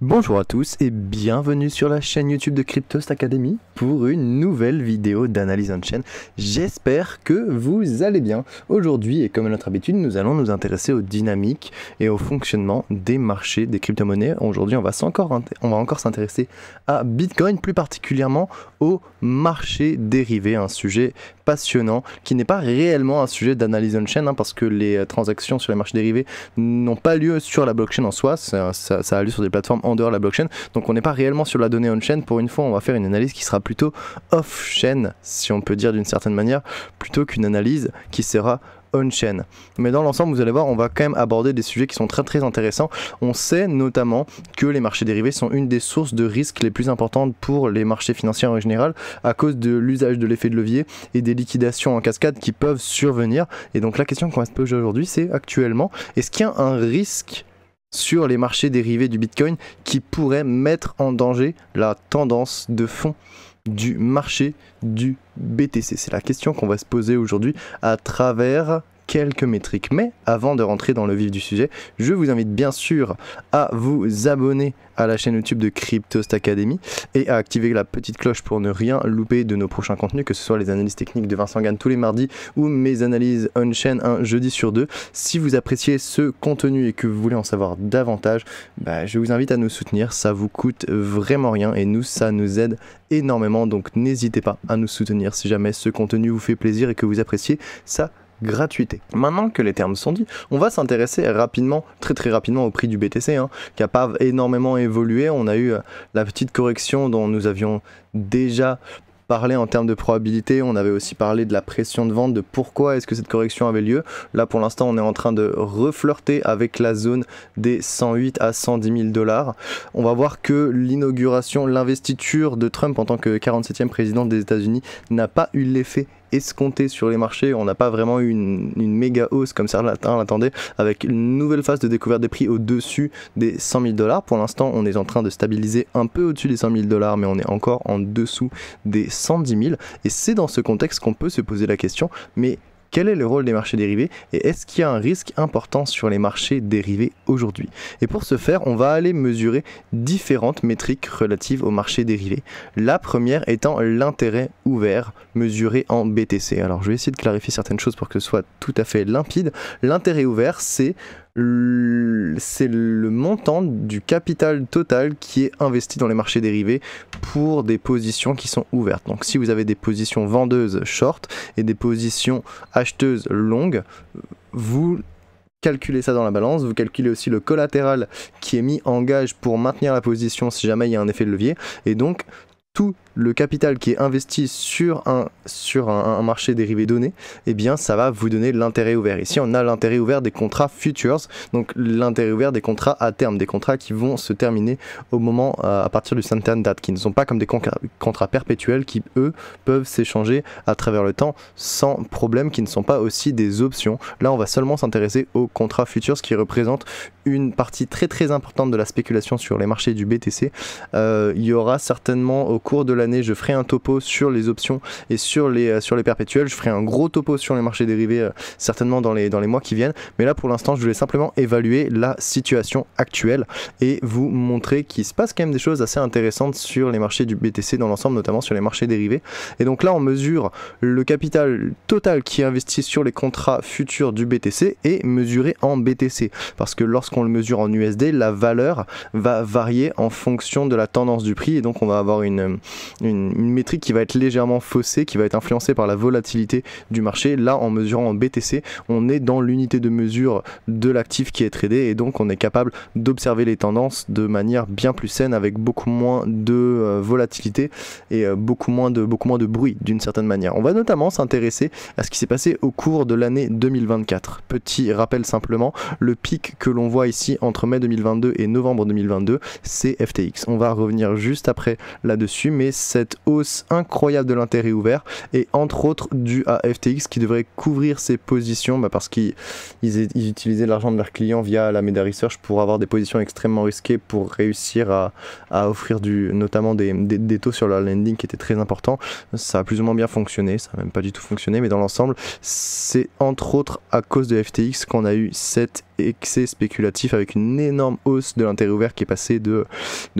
Bonjour à tous et bienvenue sur la chaîne YouTube de Cryptost Academy pour une nouvelle vidéo d'analyse on-chain. J'espère que vous allez bien. Aujourd'hui, et comme à notre habitude, nous allons nous intéresser aux dynamiques et au fonctionnement des marchés des crypto-monnaies. Aujourd'hui, on va encore s'intéresser à Bitcoin, plus particulièrement au marché dérivé, un sujet passionnant qui n'est pas réellement un sujet d'analyse on-chain parce que les transactions sur les marchés dérivés n'ont pas lieu sur la blockchain en soi, ça a lieu sur des plateformes en dehors de la blockchain, donc on n'est pas réellement sur la donnée on-chain. Pour une fois, on va faire une analyse qui sera plutôt off-chain, si on peut dire d'une certaine manière, plutôt qu'une analyse qui sera on-chain. Mais dans l'ensemble, vous allez voir, on va quand même aborder des sujets qui sont très intéressants. On sait notamment que les marchés dérivés sont une des sources de risques les plus importantes pour les marchés financiers en général, à cause de l'usage de l'effet de levier et des liquidations en cascade qui peuvent survenir. Et donc la question qu'on va se poser aujourd'hui, c'est actuellement, est-ce qu'il y a un risque sur les marchés dérivés du Bitcoin qui pourrait mettre en danger la tendance de fond du marché du BTC? C'est la question qu'on va se poser aujourd'hui à travers quelques métriques. Mais avant de rentrer dans le vif du sujet, je vous invite bien sûr à vous abonner à la chaîne YouTube de Cryptost Academy et à activer la petite cloche pour ne rien louper de nos prochains contenus, que ce soit les analyses techniques de Vincent Gann tous les mardis ou mes analyses on-chain un jeudi sur deux. Si vous appréciez ce contenu et que vous voulez en savoir davantage, je vous invite à nous soutenir, ça vous coûte vraiment rien et nous, ça nous aide énormément, donc n'hésitez pas à nous soutenir si jamais ce contenu vous fait plaisir et que vous appréciez ça. Gratuité. Maintenant que les termes sont dits, on va s'intéresser rapidement, très rapidement au prix du BTC, qui n'a pas énormément évolué. On a eu la petite correction dont nous avions déjà parlé en termes de probabilité. On avait aussi parlé de la pression de vente, de pourquoi est-ce que cette correction avait lieu. Là pour l'instant on est en train de reflirter avec la zone des 108 à 110 000 $. On va voir que l'inauguration, l'investiture de Trump en tant que 47e président des États-Unis n'a pas eu l'effet escompté sur les marchés. On n'a pas vraiment eu une méga hausse comme certains l'attendaient, avec une nouvelle phase de découverte des prix au-dessus des 100 000 $. Pour l'instant, on est en train de stabiliser un peu au-dessus des 100 000 $, mais on est encore en dessous des 110 000. Et c'est dans ce contexte qu'on peut se poser la question, mais quel est le rôle des marchés dérivés et est-ce qu'il y a un risque important sur les marchés dérivés aujourd'hui? Et pour ce faire, on va aller mesurer différentes métriques relatives aux marchés dérivés. La première étant l'intérêt ouvert mesuré en BTC. Alors je vais essayer de clarifier certaines choses pour que ce soit tout à fait limpide. L'intérêt ouvert, c'est le montant du capital total qui est investi dans les marchés dérivés pour des positions qui sont ouvertes. Donc si vous avez des positions vendeuses short et des positions acheteuses longues, vous calculez ça dans la balance, vous calculez aussi le collatéral qui est mis en gage pour maintenir la position si jamais il y a un effet de levier, et donc tout le capital qui est investi sur un marché dérivé donné, eh bien ça va vous donner l'intérêt ouvert. Ici on a l'intérêt ouvert des contrats futures, donc l'intérêt ouvert des contrats à terme, des contrats qui vont se terminer au moment à partir du certain date, qui ne sont pas comme des contrats perpétuels qui eux peuvent s'échanger à travers le temps sans problème, qui ne sont pas aussi des options. Là on va seulement s'intéresser aux contrats futures qui représentent une partie très importante de la spéculation sur les marchés du BTC. Il y aura certainement au cours de l'année, je ferai un topo sur les options et sur les perpétuels. Je ferai un gros topo sur les marchés dérivés certainement dans les mois qui viennent. Mais là pour l'instant, je voulais simplement évaluer la situation actuelle et vous montrer qu'il se passe quand même des choses assez intéressantes sur les marchés du BTC dans l'ensemble, notamment sur les marchés dérivés. Et donc là, on mesure le capital total qui est investi sur les contrats futurs du BTC et mesuré en BTC. Parce que lorsqu'on le mesure en USD, la valeur va varier en fonction de la tendance du prix et donc on va avoir une métrique qui va être légèrement faussée, qui va être influencée par la volatilité du marché. Là, en mesurant en BTC, on est dans l'unité de mesure de l'actif qui est tradé et donc on est capable d'observer les tendances de manière bien plus saine avec beaucoup moins de volatilité et beaucoup moins de bruit d'une certaine manière. On va notamment s'intéresser à ce qui s'est passé au cours de l'année 2024. Petit rappel simplement, le pic que l'on voit ici entre mai 2022 et novembre 2022, c'est FTX. On va revenir juste après là-dessus, mais cette hausse incroyable de l'intérêt ouvert est entre autres due à FTX qui devrait couvrir ses positions parce qu'ils utilisaient l'argent de leurs clients via la Meta Research pour avoir des positions extrêmement risquées pour réussir à offrir notamment des taux sur leur lending qui étaient très importants. Ça a plus ou moins bien fonctionné, ça n'a même pas du tout fonctionné, mais dans l'ensemble, c'est entre autres à cause de FTX qu'on a eu cette excès spéculatif avec une énorme hausse de l'intérêt ouvert qui est passé de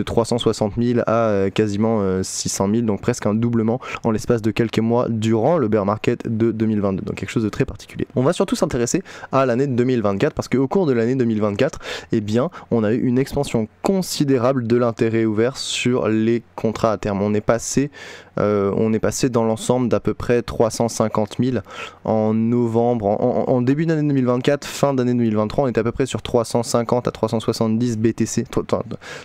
360 000 à quasiment 600 000, donc presque un doublement en l'espace de quelques mois durant le bear market de 2022, donc quelque chose de très particulier. On va surtout s'intéresser à l'année 2024 parce qu'au cours de l'année 2024, eh bien, on a eu une expansion considérable de l'intérêt ouvert sur les contrats à terme. On est passé dans l'ensemble d'à peu près 350 000 en novembre, en début d'année 2024, fin d'année 2023, on était à peu près sur 350 à 370 BTC,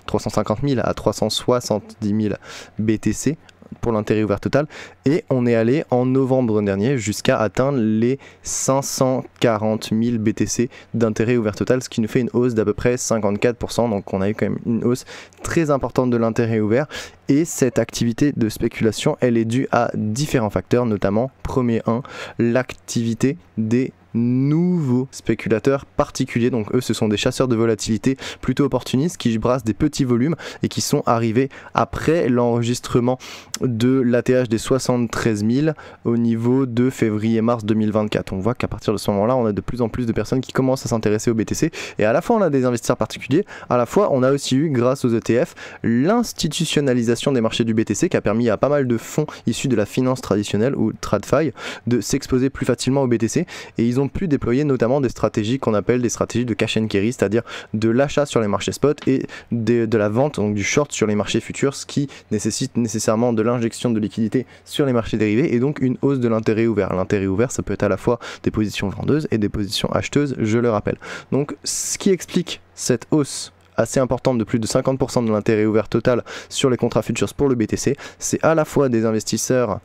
350 000 à 370 000 BTC pour l'intérêt ouvert total, et on est allé en novembre dernier jusqu'à atteindre les 540 000 BTC d'intérêt ouvert total, ce qui nous fait une hausse d'à peu près 54%, donc on a eu quand même une hausse très importante de l'intérêt ouvert. Et cette activité de spéculation, elle est due à différents facteurs, notamment, premier 1, l'activité des nouveaux spéculateurs particuliers. Donc eux, ce sont des chasseurs de volatilité plutôt opportunistes qui brassent des petits volumes et qui sont arrivés après l'enregistrement de l'ATH des 73 000 au niveau de février-mars 2024. On voit qu'à partir de ce moment-là, on a de plus en plus de personnes qui commencent à s'intéresser au BTC, et à la fois on a des investisseurs particuliers, à la fois on a aussi eu, grâce aux ETF, l'institutionnalisation des marchés du BTC qui a permis à pas mal de fonds issus de la finance traditionnelle ou TradFi de s'exposer plus facilement au BTC, et ils ont pu déployer notamment des stratégies qu'on appelle des stratégies de cash and carry, c'est-à-dire de l'achat sur les marchés spot et de la vente, donc du short sur les marchés futurs, ce qui nécessite nécessairement de l'injection de liquidité sur les marchés dérivés et donc une hausse de l'intérêt ouvert. L'intérêt ouvert, ça peut être à la fois des positions vendeuses et des positions acheteuses, je le rappelle. Donc ce qui explique cette hausse assez importante de plus de 50% de l'intérêt ouvert total sur les contrats futures pour le BTC, c'est à la fois des investisseurs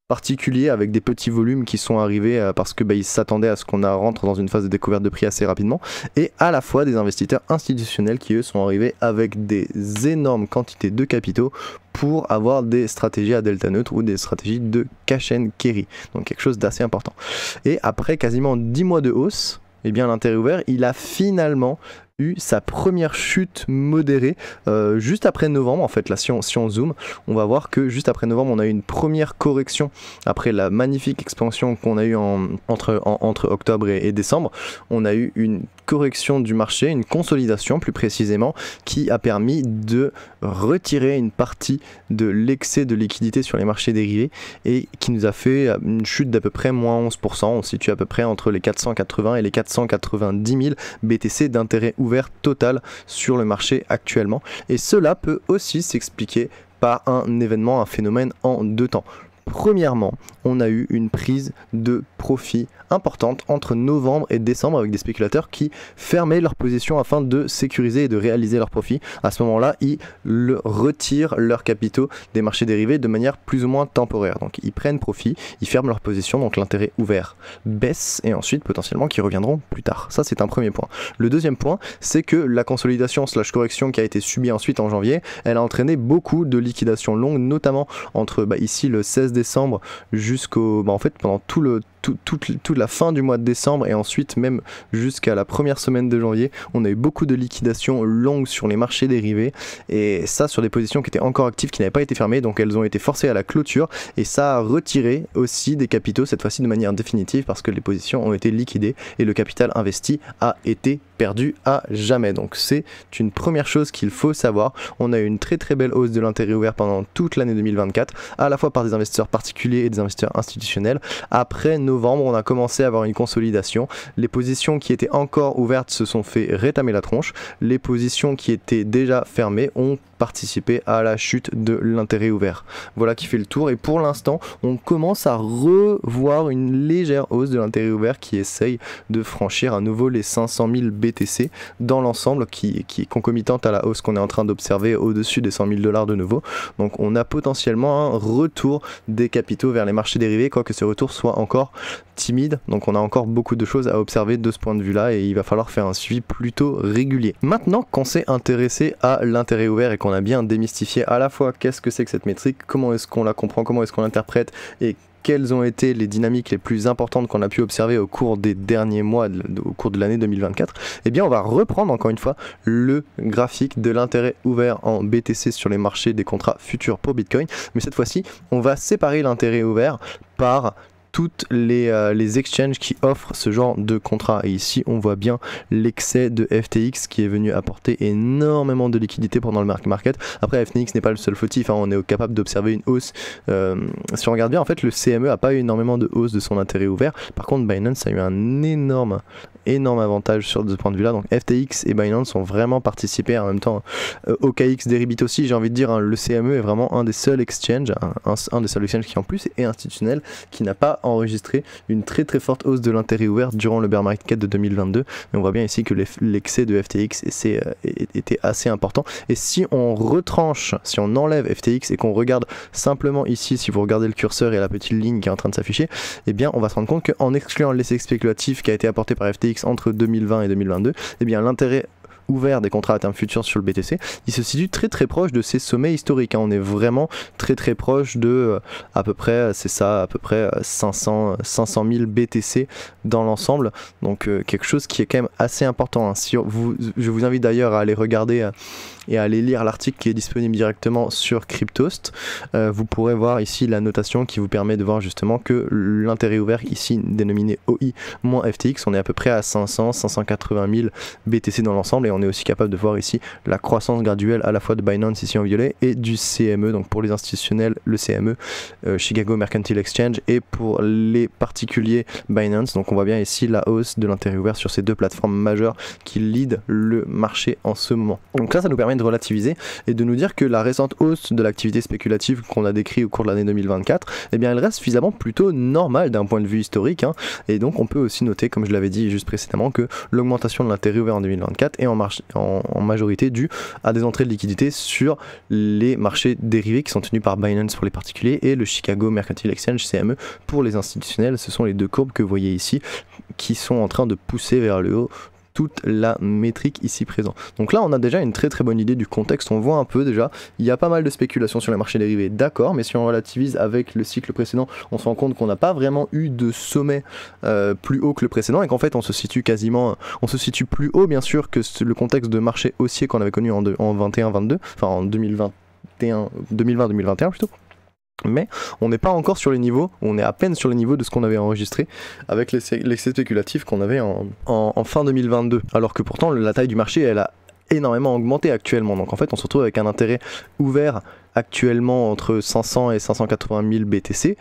particuliers avec des petits volumes qui sont arrivés parce que ils s'attendaient à ce qu'on rentre dans une phase de découverte de prix assez rapidement, et à la fois des investisseurs institutionnels qui eux sont arrivés avec des énormes quantités de capitaux pour avoir des stratégies à delta neutre ou des stratégies de cash and carry, donc quelque chose d'assez important. Et après quasiment 10 mois de hausse, eh bien l'intérêt ouvert, il a finalement eu sa première chute modérée juste après novembre. En fait là, si on zoome, on va voir que juste après novembre on a eu une première correction après la magnifique expansion qu'on a eu entre octobre et décembre. On a eu une correction du marché, une consolidation plus précisément, qui a permis de retirer une partie de l'excès de liquidité sur les marchés dérivés et qui nous a fait une chute d'à peu près moins 11%. On se situe à peu près entre les 480 et les 490 000 BTC d'intérêt ouvert total sur le marché actuellement, et cela peut aussi s'expliquer par un événement, un phénomène en deux temps. Premièrement, on a eu une prise de profit importante entre novembre et décembre avec des spéculateurs qui fermaient leur position afin de sécuriser et de réaliser leurs profits. À ce moment-là, ils retirent leurs capitaux des marchés dérivés de manière plus ou moins temporaire. Donc ils prennent profit, ils ferment leur position, donc l'intérêt ouvert baisse et ensuite potentiellement qu'ils reviendront plus tard. Ça, c'est un premier point. Le deuxième point, c'est que la consolidation / correction qui a été subie ensuite en janvier, elle a entraîné beaucoup de liquidations longues, notamment entre ici le 16 décembre jusqu'au en fait pendant toute la fin du mois de décembre et ensuite même jusqu'à la première semaine de janvier, on a eu beaucoup de liquidations longues sur les marchés dérivés, et ça sur des positions qui étaient encore actives, qui n'avaient pas été fermées, donc elles ont été forcées à la clôture, et ça a retiré aussi des capitaux, cette fois-ci de manière définitive, parce que les positions ont été liquidées et le capital investi a été perdu à jamais. Donc c'est une première chose qu'il faut savoir. On a eu une très très belle hausse de l'intérêt ouvert pendant toute l'année 2024, à la fois par des investisseurs particuliers et des investisseurs institutionnels. Après novembre, on a commencé à avoir une consolidation. Les positions qui étaient encore ouvertes se sont fait rétamer la tronche. Les positions qui étaient déjà fermées ont participé à la chute de l'intérêt ouvert. Voilà qui fait le tour, et pour l'instant on commence à revoir une légère hausse de l'intérêt ouvert qui essaye de franchir à nouveau les 500 000 BTC dans l'ensemble, qui est concomitante à la hausse qu'on est en train d'observer au-dessus des 100 000 $ de nouveau. Donc on a potentiellement un retour des capitaux vers les marchés dérivés, quoique ce retour soit encore timide, donc on a encore beaucoup de choses à observer de ce point de vue là, et il va falloir faire un suivi plutôt régulier. Maintenant qu'on s'est intéressé à l'intérêt ouvert et qu'on a bien démystifié à la fois qu'est-ce que c'est que cette métrique, comment est-ce qu'on la comprend, comment est-ce qu'on l'interprète, et quelles ont été les dynamiques les plus importantes qu'on a pu observer au cours des derniers mois, au cours de l'année 2024, eh bien on va reprendre encore une fois le graphique de l'intérêt ouvert en BTC sur les marchés des contrats futurs pour Bitcoin, mais cette fois-ci on va séparer l'intérêt ouvert par toutes les exchanges qui offrent ce genre de contrat. Et ici on voit bien l'excès de FTX qui est venu apporter énormément de liquidité pendant le market. Après FTX n'est pas le seul fautif, hein, on est capable d'observer une hausse. Si on regarde bien, en fait le CME a pas eu énormément de hausse de son intérêt ouvert. Par contre Binance a eu un énorme avantage sur ce point de vue là. Donc FTX et Binance ont vraiment participé en même temps. OKX Deribit aussi, j'ai envie de dire, hein, le CME est vraiment un des seuls exchanges, un des seuls exchanges qui en plus est institutionnel, qui n'a pas enregistré une très forte hausse de l'intérêt ouvert durant le bear market de 2022. Mais on voit bien ici que l'excès de FTX était assez important. Et si on retranche, si on enlève FTX et qu'on regarde simplement ici, si vous regardez le curseur et la petite ligne qui est en train de s'afficher, eh bien on va se rendre compte qu'en excluant l'essai spéculatif qui a été apporté par FTX entre 2020 et 2022, eh bien l'intérêt ouvert des contrats à terme futurs sur le BTC, il se situe très proche de ses sommets historiques, hein. On est vraiment très proche de à peu près, c'est ça, à peu près 500 000 BTC dans l'ensemble, donc quelque chose qui est quand même assez important, hein. Je vous invite d'ailleurs à aller regarder et à aller lire l'article qui est disponible directement sur Cryptost. Vous pourrez voir ici la notation qui vous permet de voir justement que l'intérêt ouvert ici dénominé OI moins FTX, on est à peu près à 580 000 BTC dans l'ensemble, et on est aussi capable de voir ici la croissance graduelle à la fois de Binance ici en violet et du CME, donc pour les institutionnels le CME, Chicago Mercantile Exchange, et pour les particuliers Binance. Donc on voit bien ici la hausse de l'intérêt ouvert sur ces deux plateformes majeures qui lead le marché en ce moment. Donc là ça nous permet de relativiser et de nous dire que la récente hausse de l'activité spéculative qu'on a décrit au cours de l'année 2024, eh bien elle reste suffisamment plutôt normale d'un point de vue historique, hein. Et donc on peut aussi noter, comme je l'avais dit juste précédemment, que l'augmentation de l'intérêt ouvert en 2024 est en majorité due à des entrées de liquidités sur les marchés dérivés qui sont tenus par Binance pour les particuliers et le Chicago Mercantile Exchange CME pour les institutionnels. Ce sont les deux courbes que vous voyez ici qui sont en train de pousser vers le haut toute la métrique ici présente. Donc là on a déjà une très bonne idée du contexte, on voit un peu déjà, il y a pas mal de spéculations sur les marchés dérivés, d'accord, mais si on relativise avec le cycle précédent, on se rend compte qu'on n'a pas vraiment eu de sommet plus haut que le précédent, et qu'en fait on se situe plus haut bien sûr que le contexte de marché haussier qu'on avait connu en 21-22, enfin en 2020-2021 plutôt. Mais on n'est pas encore sur les niveaux, on est à peine sur les niveaux de ce qu'on avait enregistré avec l'excès spéculatif qu'on avait en fin 2022, alors que pourtant la taille du marché elle a énormément augmenté actuellement. Donc en fait on se retrouve avec un intérêt ouvert actuellement entre 500 et 580 000 BTC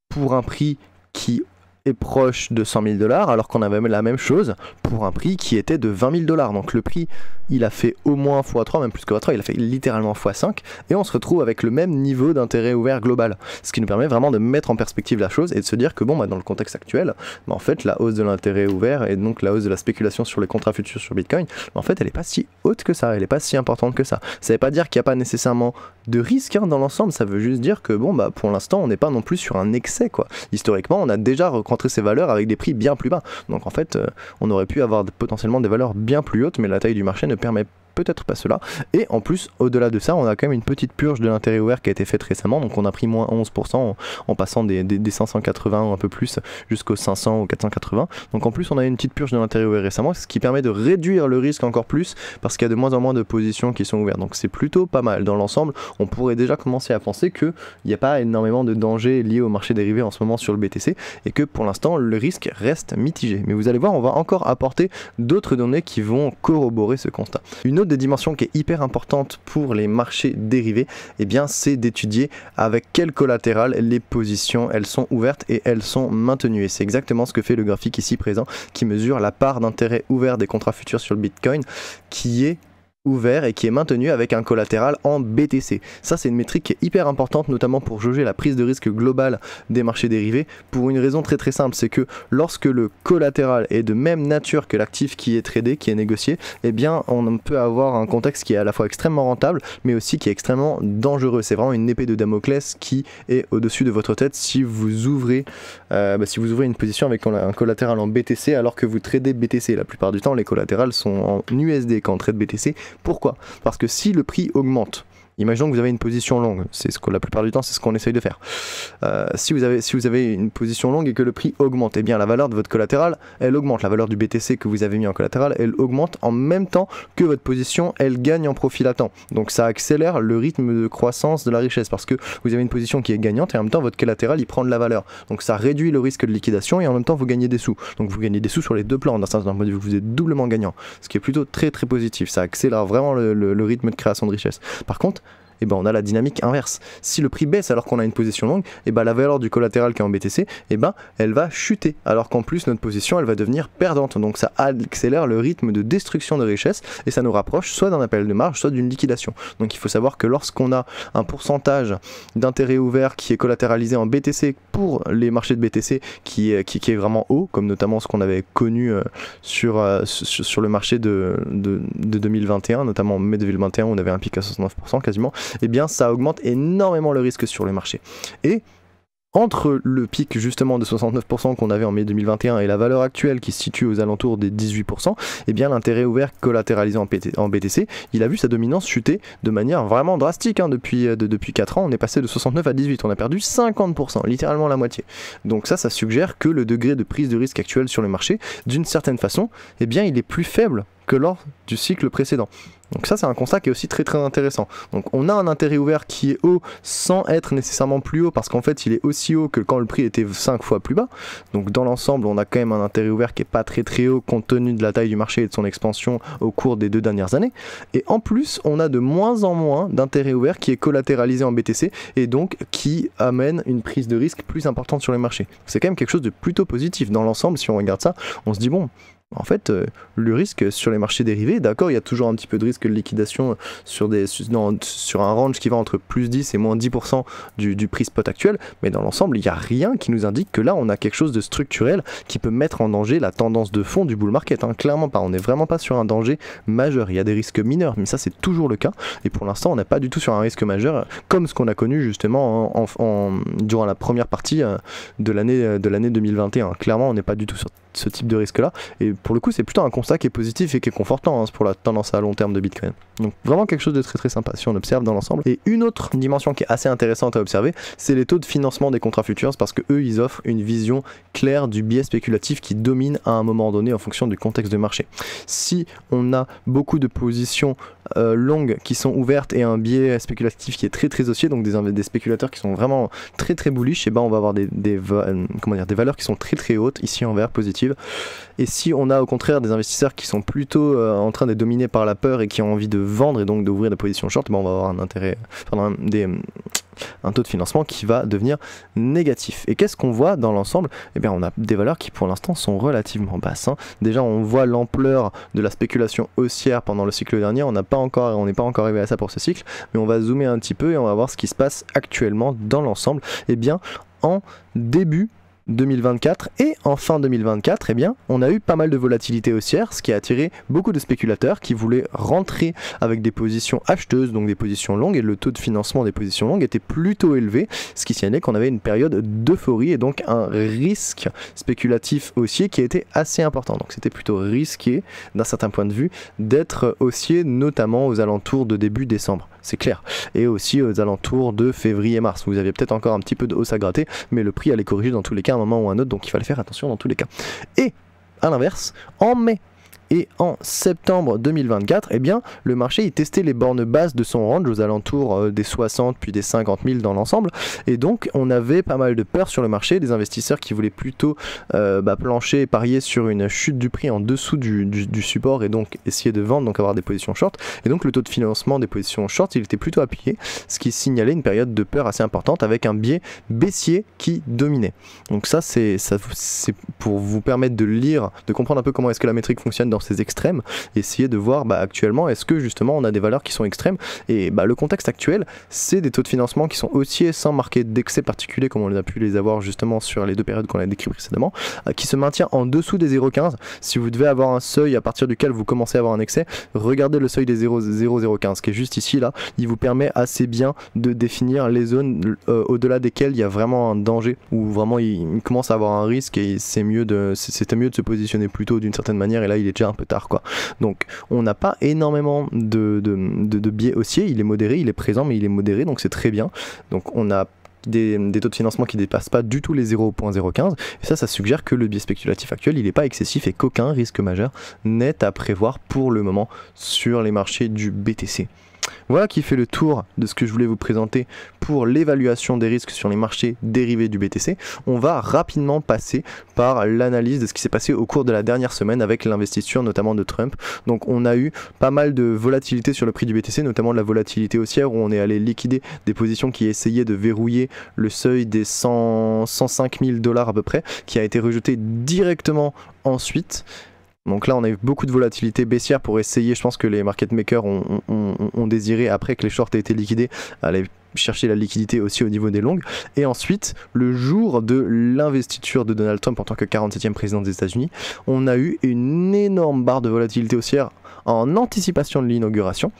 pour un prix qui est proche de 100 000 $, alors qu'on avait la même chose pour un prix qui était de 20 000 $. Donc le prix, il a fait au moins x3, même plus que x3, il a fait littéralement x5, et on se retrouve avec le même niveau d'intérêt ouvert global. Ce qui nous permet vraiment de mettre en perspective la chose et de se dire que bon, bah, dans le contexte actuel, bah, en fait, la hausse de l'intérêt ouvert et donc la hausse de la spéculation sur les contrats futurs sur Bitcoin, bah, en fait, elle n'est pas si haute que ça, elle n'est pas si importante que ça. Ça ne veut pas dire qu'il n'y a pas nécessairement de risque, hein, dans l'ensemble, ça veut juste dire que bon, bah, pour l'instant, on n'est pas non plus sur un excès, quoi. Historiquement, on a déjà rencontré ces valeurs avec des prix bien plus bas. Donc en fait, on aurait pu avoir potentiellement des valeurs bien plus hautes, mais la taille du marché ne permet peut-être pas cela. Et en plus, au-delà de ça, on a quand même une petite purge de l'intérêt ouvert qui a été faite récemment. Donc on a pris moins 11% en passant des 580 ou un peu plus jusqu'aux 500 ou 480. Donc en plus, on a une petite purge de l'intérêt ouvert récemment, ce qui permet de réduire le risque encore plus parce qu'il y a de moins en moins de positions qui sont ouvertes. Donc c'est plutôt pas mal. Dans l'ensemble, on pourrait déjà commencer à penser qu'il n'y a pas énormément de dangers liés au marché dérivé en ce moment sur le BTC et que pour l'instant, le risque reste mitigé. Mais vous allez voir, on va encore apporter d'autres données qui vont corroborer ce constat. Une autre des dimensions qui est hyper importante pour les marchés dérivés, eh bien, c'est d'étudier avec quel collatéral les positions elles sont ouvertes et elles sont maintenues. Et c'est exactement ce que fait le graphique ici présent qui mesure la part d'intérêt ouvert des contrats futurs sur le Bitcoin qui est ouvert et qui est maintenu avec un collatéral en BTC. Ça c'est une métrique qui est hyper importante, notamment pour jauger la prise de risque globale des marchés dérivés, pour une raison très simple, c'est que lorsque le collatéral est de même nature que l'actif qui est tradé, qui est négocié, eh bien on peut avoir un contexte qui est à la fois extrêmement rentable mais aussi qui est extrêmement dangereux. C'est vraiment une épée de Damoclès qui est au-dessus de votre tête si vous ouvrez une position avec un collatéral en BTC alors que vous tradez BTC. La plupart du temps les collatérales sont en USD quand on trade BTC. Pourquoi ? Parce que si le prix augmente Imaginons que vous avez une position longue, c'est ce que la plupart du temps c'est ce qu'on essaye de faire. Si vous avez une position longue et que le prix augmente, eh bien la valeur de votre collatéral elle augmente, la valeur du BTC que vous avez mis en collatéral elle augmente en même temps que votre position elle gagne en profit latent. Donc ça accélère le rythme de croissance de la richesse parce que vous avez une position qui est gagnante et en même temps votre collatéral il prend de la valeur. Donc ça réduit le risque de liquidation et en même temps vous gagnez des sous. Donc vous gagnez des sous sur les deux plans, d'un certain point de vue vous êtes doublement gagnant, ce qui est plutôt très très positif, ça accélère vraiment le rythme de création de richesse. Par contre, eh ben on a la dynamique inverse. Si le prix baisse alors qu'on a une position longue, eh ben la valeur du collatéral qui est en BTC, eh ben elle va chuter. Alors qu'en plus notre position elle va devenir perdante. Donc ça accélère le rythme de destruction de richesse et ça nous rapproche soit d'un appel de marge, soit d'une liquidation. Donc il faut savoir que lorsqu'on a un pourcentage d'intérêt ouvert qui est collatéralisé en BTC pour les marchés de BTC qui est vraiment haut, comme notamment ce qu'on avait connu sur le marché de 2021, notamment en mai 2021 où on avait un pic à 69% quasiment, eh bien ça augmente énormément le risque sur le marché. Et entre le pic justement de 69% qu'on avait en mai 2021 et la valeur actuelle qui se situe aux alentours des 18%, eh bien l'intérêt ouvert collatéralisé en BTC, il a vu sa dominance chuter de manière vraiment drastique. Depuis 4 ans, on est passé de 69 à 18, on a perdu 50%, littéralement la moitié. Donc ça suggère que le degré de prise de risque actuel sur le marché, d'une certaine façon, eh bien il est plus faible que lors du cycle précédent. Donc ça c'est un constat qui est aussi très très intéressant. Donc on a un intérêt ouvert qui est haut sans être nécessairement plus haut parce qu'en fait il est aussi haut que quand le prix était 5 fois plus bas. Donc dans l'ensemble on a quand même un intérêt ouvert qui est pas très très haut compte tenu de la taille du marché et de son expansion au cours des 2 dernières années. Et en plus on a de moins en moins d'intérêt ouvert qui est collatéralisé en BTC et donc qui amène une prise de risque plus importante sur les marchés. C'est quand même quelque chose de plutôt positif. Dans l'ensemble si on regarde ça, on se dit bon, en fait, le risque sur les marchés dérivés, d'accord, il y a toujours un petit peu de risque de liquidation sur un range qui va entre plus 10 et moins 10% du prix spot actuel, mais dans l'ensemble, il n'y a rien qui nous indique que là, on a quelque chose de structurel qui peut mettre en danger la tendance de fond du bull market, hein. Clairement pas, on n'est vraiment pas sur un danger majeur. Il y a des risques mineurs, mais ça c'est toujours le cas, et pour l'instant, on n'est pas du tout sur un risque majeur, comme ce qu'on a connu justement durant la première partie de l'année 2021. Clairement, on n'est pas du tout sur ce type de risque-là, et pour le coup c'est plutôt un constat qui est positif et qui est confortant, hein, pour la tendance à long terme de Bitcoin. Donc vraiment quelque chose de très très sympa si on observe dans l'ensemble. Et une autre dimension qui est assez intéressante à observer, c'est les taux de financement des contrats futurs, parce que eux ils offrent une vision claire du biais spéculatif qui domine à un moment donné en fonction du contexte de marché. Si on a beaucoup de positions longues qui sont ouvertes et un biais spéculatif qui est très très haussier, donc des spéculateurs qui sont vraiment très très bullish, et ben on va avoir des valeurs qui sont très très hautes ici en vert positive. Et si on a au contraire des investisseurs qui sont plutôt en train d'être dominés par la peur et qui ont envie de vendre et donc d'ouvrir des positions short, ben on va avoir un intérêt, un taux de financement qui va devenir négatif. Et qu'est-ce qu'on voit dans l'ensemble? Eh bien on a des valeurs qui pour l'instant sont relativement basses, hein. Déjà on voit l'ampleur de la spéculation haussière pendant le cycle dernier, on n'est pas encore arrivé à ça pour ce cycle, mais on va zoomer un petit peu et on va voir ce qui se passe actuellement dans l'ensemble. Eh bien en début 2024 et en fin 2024, eh bien, on a eu pas mal de volatilité haussière, ce qui a attiré beaucoup de spéculateurs qui voulaient rentrer avec des positions acheteuses, donc des positions longues, et le taux de financement des positions longues était plutôt élevé, ce qui signalait qu'on avait une période d'euphorie et donc un risque spéculatif haussier qui était assez important. Donc c'était plutôt risqué d'un certain point de vue d'être haussier, notamment aux alentours de début décembre, c'est clair, et aussi aux alentours de février-mars. Vous aviez peut-être encore un petit peu de hausse à gratter, mais le prix allait corriger dans tous les cas à un moment ou un autre, donc il fallait faire attention dans tous les cas. Et à l'inverse, en mai et en septembre 2024, eh bien, le marché il testait les bornes basses de son range aux alentours des 60 puis des 50 000 dans l'ensemble, et donc on avait pas mal de peur sur le marché, des investisseurs qui voulaient plutôt plancher et parier sur une chute du prix en dessous du support et donc essayer de vendre, donc avoir des positions short, et donc le taux de financement des positions short il était plutôt appuyé, ce qui signalait une période de peur assez importante avec un biais baissier qui dominait. Donc ça c'est pour vous permettre de lire, de comprendre un peu comment est-ce que la métrique fonctionne dans ces extrêmes, essayer de voir actuellement est-ce que justement on a des valeurs qui sont extrêmes, et le contexte actuel c'est des taux de financement qui sont haussiers sans marquer d'excès particulier comme on a pu les avoir justement sur les 2 périodes qu'on a décrites précédemment, qui se maintient en dessous des 0,15. Si vous devez avoir un seuil à partir duquel vous commencez à avoir un excès, regardez le seuil des 0,015 qui est juste ici là, il vous permet assez bien de définir les zones au-delà desquelles il y a vraiment un danger, où vraiment il commence à avoir un risque et c'était mieux de se positionner plutôt d'une certaine manière, et là il est déjà un peu tard quoi. Donc on n'a pas énormément de biais haussiers, il est modéré, il est présent mais il est modéré, donc c'est très bien. Donc on a des taux de financement qui ne dépassent pas du tout les 0.015 et ça suggère que le biais spéculatif actuel il n'est pas excessif et qu'aucun risque majeur n'est à prévoir pour le moment sur les marchés du BTC. Voilà qui fait le tour de ce que je voulais vous présenter pour l'évaluation des risques sur les marchés dérivés du BTC. On va rapidement passer par l'analyse de ce qui s'est passé au cours de la dernière semaine avec l'investiture notamment de Trump. Donc on a eu pas mal de volatilité sur le prix du BTC, notamment de la volatilité haussière où on est allé liquider des positions qui essayaient de verrouiller le seuil des 105 000 $ à peu près, qui a été rejeté directement ensuite. Donc là on a eu beaucoup de volatilité baissière pour essayer, je pense que les market makers ont désiré, après que les shorts aient été liquidés, aller chercher la liquidité aussi au niveau des longues. Et ensuite, le jour de l'investiture de Donald Trump en tant que 47e président des États-Unis, on a eu une énorme barre de volatilité haussière en anticipation de l'inauguration.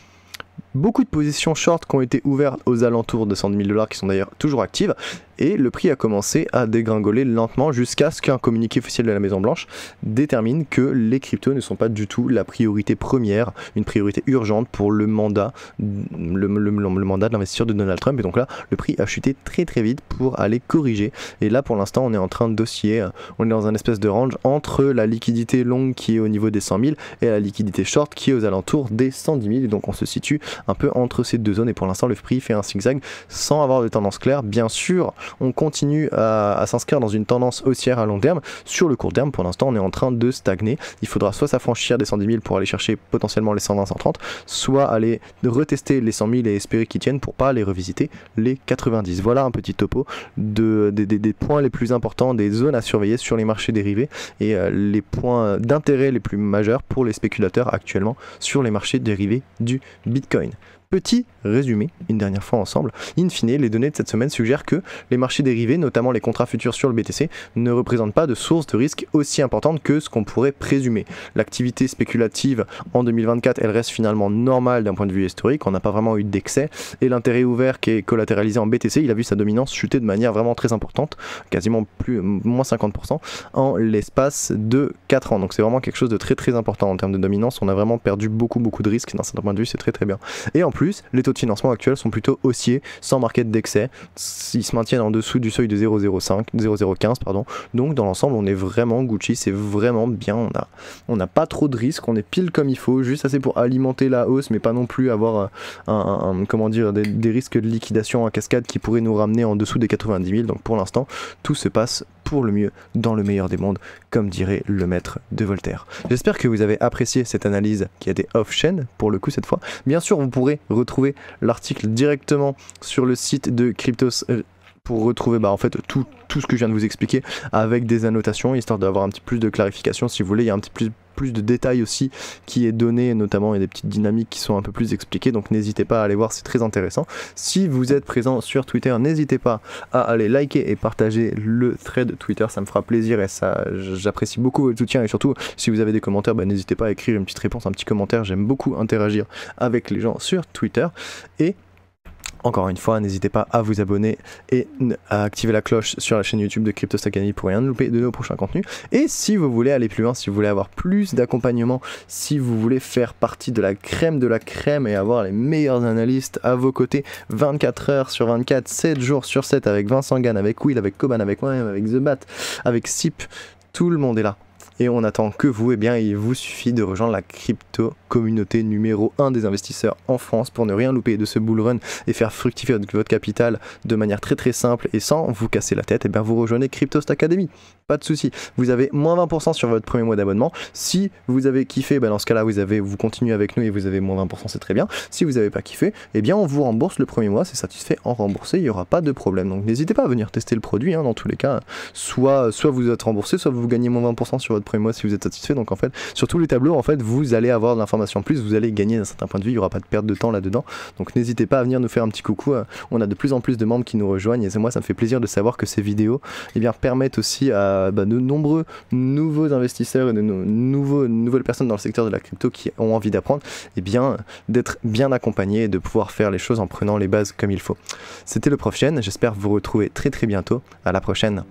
Beaucoup de positions short qui ont été ouvertes aux alentours de 110 000 $, qui sont d'ailleurs toujours actives, et le prix a commencé à dégringoler lentement jusqu'à ce qu'un communiqué officiel de la Maison Blanche détermine que les cryptos ne sont pas du tout la priorité première, une priorité urgente pour le mandat de l'investisseur de Donald Trump. Et donc là, le prix a chuté très très vite pour aller corriger. Et là, pour l'instant, on est en train d'osciller, on est dans un espèce de range entre la liquidité longue qui est au niveau des 100 000 et la liquidité short qui est aux alentours des 110 000. Et donc on se situe un peu entre ces deux zones et pour l'instant le prix fait un zigzag sans avoir de tendance claire. Bien sûr on continue à s'inscrire dans une tendance haussière à long terme. Sur le court terme pour l'instant on est en train de stagner, il faudra soit s'affranchir des 110 000 pour aller chercher potentiellement les 120 130, soit aller retester les 100 000 et espérer qu'ils tiennent pour pas aller revisiter les 90. Voilà un petit topo des points les plus importants, des zones à surveiller sur les marchés dérivés et les points d'intérêt les plus majeurs pour les spéculateurs actuellement sur les marchés dérivés du Bitcoin. Petit résumé, une dernière fois ensemble, in fine, les données de cette semaine suggèrent que les marchés dérivés, notamment les contrats futurs sur le BTC, ne représentent pas de source de risque aussi importante que ce qu'on pourrait présumer. L'activité spéculative en 2024, elle reste finalement normale d'un point de vue historique, on n'a pas vraiment eu d'excès, et l'intérêt ouvert qui est collatéralisé en BTC, il a vu sa dominance chuter de manière vraiment très importante, quasiment moins 50% en l'espace de 4 ans. Donc c'est vraiment quelque chose de très très important en termes de dominance, on a vraiment perdu beaucoup de risques d'un certain point de vue, c'est très très bien. Et en plus, les taux de financement actuels sont plutôt haussiers, sans marquer d'excès. Ils se maintiennent en dessous du seuil de 0,015 pardon. Donc dans l'ensemble, on est vraiment Gucci, c'est vraiment bien. On n'a pas trop de risques, on est pile comme il faut, juste assez pour alimenter la hausse, mais pas non plus avoir comment dire, des risques de liquidation en cascade qui pourraient nous ramener en dessous des 90 000. Donc pour l'instant, tout se passe pour le mieux, dans le meilleur des mondes, comme dirait le maître de Voltaire. J'espère que vous avez apprécié cette analyse qui a été off-chain, pour le coup cette fois. Bien sûr, vous pourrez retrouver l'article directement sur le site de Cryptos pour retrouver en fait tout ce que je viens de vous expliquer avec des annotations, histoire d'avoir un petit plus de clarification si vous voulez. Il y a un petit plus de détails aussi qui est donné, notamment il y a des petites dynamiques qui sont un peu plus expliquées, donc n'hésitez pas à aller voir, c'est très intéressant. Si vous êtes présent sur Twitter, n'hésitez pas à aller liker et partager le thread Twitter, ça me fera plaisir et ça, j'apprécie beaucoup votre soutien, et surtout si vous avez des commentaires, n'hésitez pas à écrire une petite réponse, un petit commentaire, j'aime beaucoup interagir avec les gens sur Twitter. Et encore une fois, n'hésitez pas à vous abonner et à activer la cloche sur la chaîne YouTube de Cryptos Academy pour rien louper de nos prochains contenus. Et si vous voulez aller plus loin, si vous voulez avoir plus d'accompagnement, si vous voulez faire partie de la crème et avoir les meilleurs analystes à vos côtés 24 heures sur 24, 7 jours sur 7 avec Vincent Gann, avec Will, avec Koban, avec moi-même, avec The Bat, avec Sip, tout le monde est là. Et on attend que vous, il vous suffit de rejoindre la crypto communauté numéro 1 des investisseurs en France pour ne rien louper de ce bull run et faire fructifier votre capital de manière très très simple et sans vous casser la tête. Vous rejoignez Cryptos Academy, pas de souci. Vous avez moins 20% sur votre premier mois d'abonnement. Si vous avez kiffé, dans ce cas-là, vous continuez avec nous et vous avez moins 20%, c'est très bien. Si vous n'avez pas kiffé, on vous rembourse le premier mois, c'est satisfait en remboursé, il n'y aura pas de problème. Donc n'hésitez pas à venir tester le produit, dans tous les cas. Soit vous êtes remboursé, soit vous gagnez moins 20% sur votre premier mois si vous êtes satisfait. Donc en fait, sur tous les tableaux, vous allez avoir de l'information en plus, vous allez gagner d'un certain point de vue, il n'y aura pas de perte de temps là-dedans. Donc n'hésitez pas à venir nous faire un petit coucou. On a de plus en plus de membres qui nous rejoignent et moi ça me fait plaisir de savoir que ces vidéos permettent aussi à de nombreux nouveaux investisseurs et de nouvelles personnes dans le secteur de la crypto qui ont envie d'apprendre, d'être bien accompagnés et de pouvoir faire les choses en prenant les bases comme il faut. C'était le Prof Chen, j'espère vous retrouver très très bientôt. À la prochaine.